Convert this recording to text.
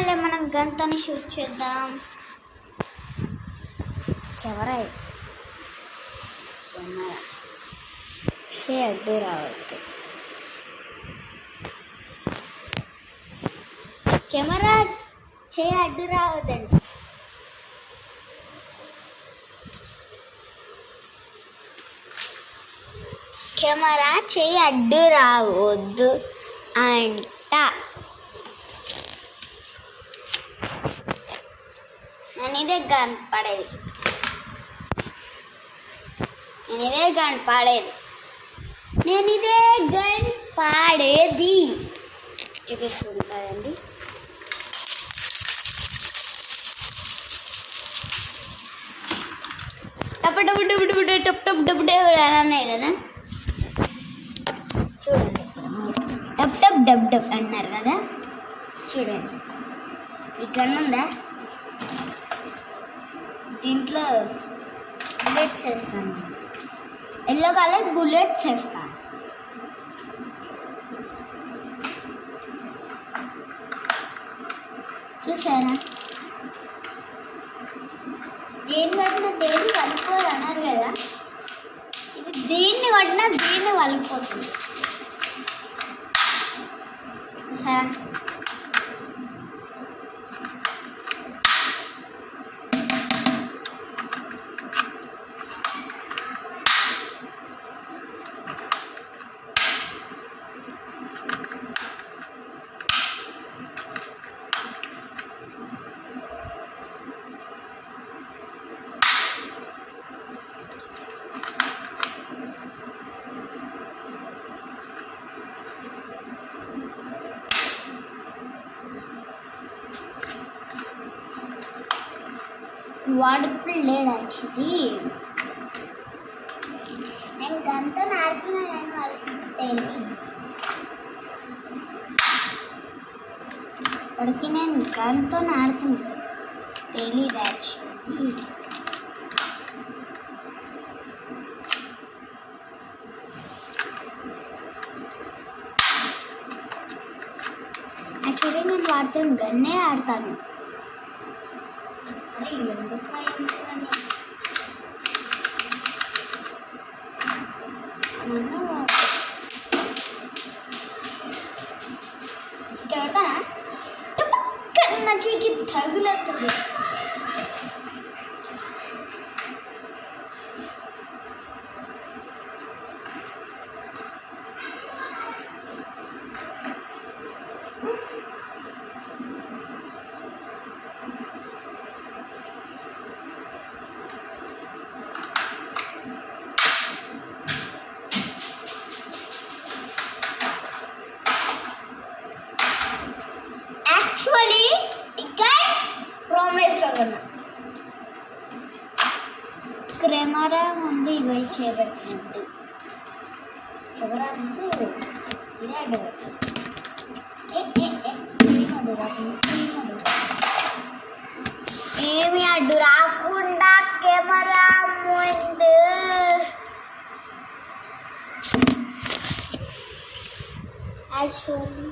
సరేలే మనం గన్తోని షూట్ చేద్దాం. కెమెరా అడ్డు రావద్దు. కెమెరా అడ్డు రావద్దండి. కెమెరా అడ్డు రావద్దు అంట. నేను ఇదే గన్ పాడేది చూపిస్తుంటాయండి. టప్ అన్నాయి కదా, చూడండి. టప్ అన్నారు కదా, చూడండి. ఈ గన్ ఉందా, దీంట్లో బుల్లెట్స్ వేస్తాను. ఎల్లో కలర్ బుల్లెట్స్ వేస్తాను. చూసారా, దేని కొట్టినా దేన్ని వలుపుకోరు అన్నారు కదా, ఇది దీన్ని కొట్టినా దీన్ని వలిపోతుంది. చూసారా, వాడుకుని లేడు. యాక్చువల్లీ నేను గంతో ఆడుతున్నా, నేను వాడికి నేను గంతో ఆడుతున్నా తెలీదు. యాక్చువల్లీ నేను వాడుతున్న గన్నే ఆడతాను. నా చేతికి తగులుతుంది. యాక్చువల్లీ ఇక్కడ ప్రోమేస్లో ఉన్నా కెమెరా ముందు ఇవి చేయబెట్టినట్టు కెమెరా ముందు ఇదే అడ్డబెట్టు. ఏమి అడ్డు రాకుండా కెమెరా ముందు యాక్చువల్లీ